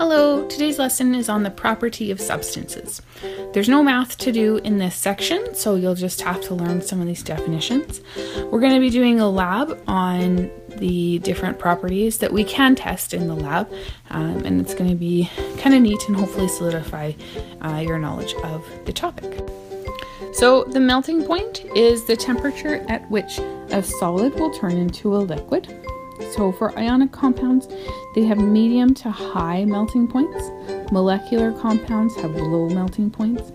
Hello, today's lesson is on the property of substances. There's no math to do in this section, so you'll just have to learn some of these definitions. We're going to be doing a lab on the different properties that we can test in the lab, and it's going to be kind of neat and hopefully solidify your knowledge of the topic. So the melting point is the temperature at which a solid will turn into a liquid. So for ionic compounds, they have medium to high melting points. Molecular compounds have low melting points,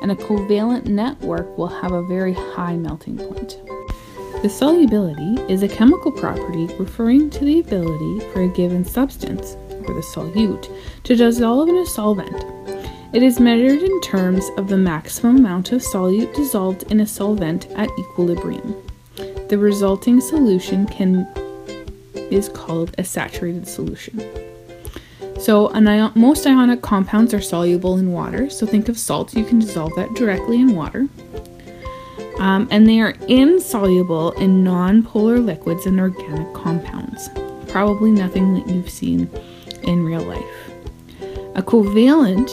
and a covalent network will have a very high melting point. The solubility is a chemical property referring to the ability for a given substance, or the solute, to dissolve in a solvent. It is measured in terms of the maximum amount of solute dissolved in a solvent at equilibrium. The resulting solution is called a saturated solution. So most ionic compounds are soluble in water. So think of salt, you can dissolve that directly in water. And they are insoluble in non-polar liquids and organic compounds. Probably nothing that you've seen in real life. A covalent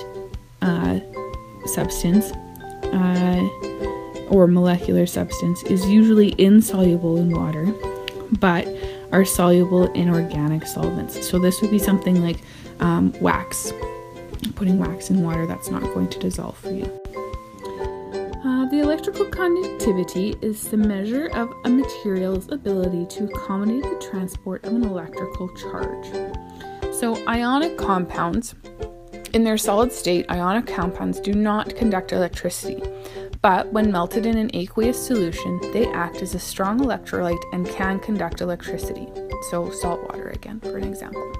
substance or molecular substance is usually insoluble in water, but are soluble in organic solvents. So this would be something like wax. Putting wax in water, that's not going to dissolve for you. The electrical conductivity is the measure of a material's ability to accommodate the transport of an electrical charge. So ionic compounds, in their solid state, ionic compounds do not conduct electricity. But when melted in an aqueous solution, they act as a strong electrolyte and can conduct electricity. So salt water again, for an example.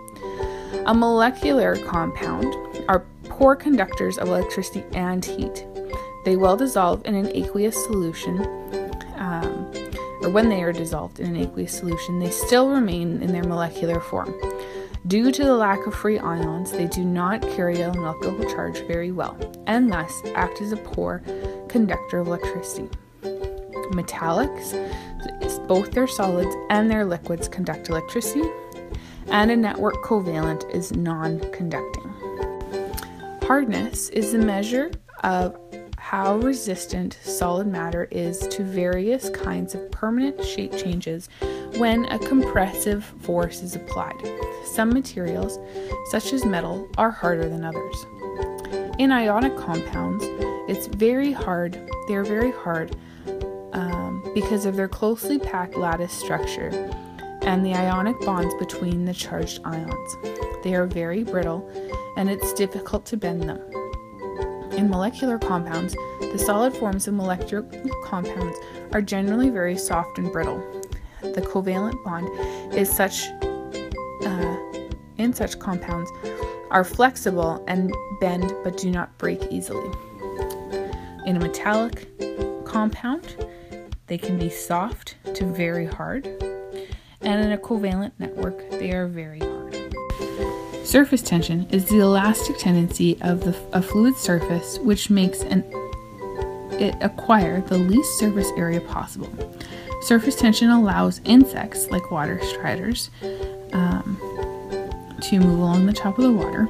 A molecular compound are poor conductors of electricity and heat. They will dissolve in an aqueous solution, or when they are dissolved in an aqueous solution, they still remain in their molecular form. Due to the lack of free ions, they do not carry an electrical charge very well, and thus act as a poor conductor of electricity. Metallics, both their solids and their liquids conduct electricity, and a network covalent is non-conducting. Hardness is the measure of how resistant solid matter is to various kinds of permanent shape changes when a compressive force is applied. Some materials, such as metal, are harder than others. In ionic compounds, they're very hard because of their closely packed lattice structure and the ionic bonds between the charged ions. They are very brittle, and it's difficult to bend them. In molecular compounds, the solid forms of molecular compounds are generally very soft and brittle. The covalent bond is in such compounds are flexible and bend but do not break easily. In a metallic compound, they can be soft to very hard, and in a covalent network, they are very hard. Surface tension is the elastic tendency of a fluid surface which makes it acquire the least surface area possible. Surface tension allows insects, like water striders, to move along the top of the water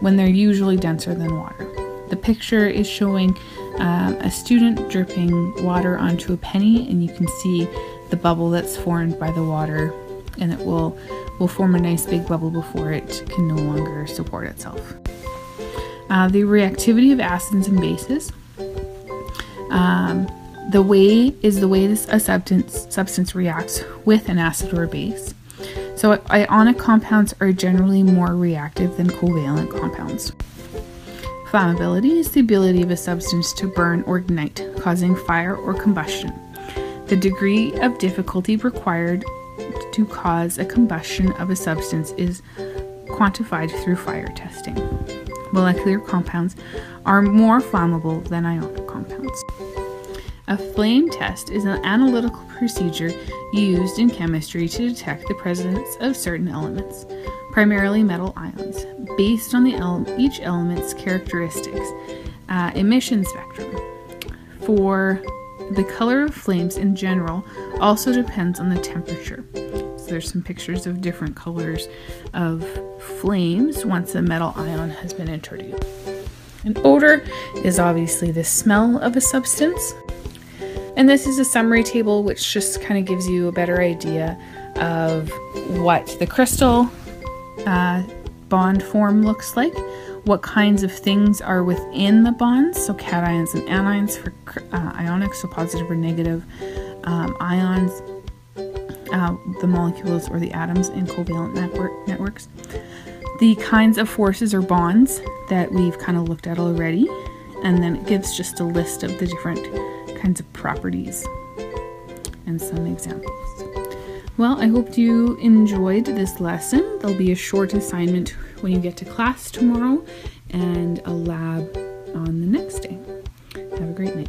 when they're usually denser than water. The picture is showing a student dripping water onto a penny, and you can see the bubble that's formed by the water, and it will form a nice big bubble before it can no longer support itself. The reactivity of acids and bases. The way a substance reacts with an acid or a base. So ionic compounds are generally more reactive than covalent compounds. Flammability is the ability of a substance to burn or ignite, causing fire or combustion. The degree of difficulty required to cause a combustion of a substance is quantified through fire testing. Molecular compounds are more flammable than ionic compounds. A flame test is an analytical procedure used in chemistry to detect the presence of certain elements, primarily metal ions, based on each element's characteristics. Emission spectrum. For the color of flames in general also depends on the temperature. So there's some pictures of different colors of flames once a metal ion has been introduced. An odor is obviously the smell of a substance. And this is a summary table which just kind of gives you a better idea of what the crystal bond form looks like, what kinds of things are within the bonds, so cations and anions for ionic, so positive or negative ions, the molecules or the atoms in covalent networks, the kinds of forces or bonds that we've kind of looked at already, and then it gives just a list of the different kinds of properties and some examples. Well, I hope you enjoyed this lesson. There'll be a short assignment when you get to class tomorrow and a lab on the next day. Have a great night.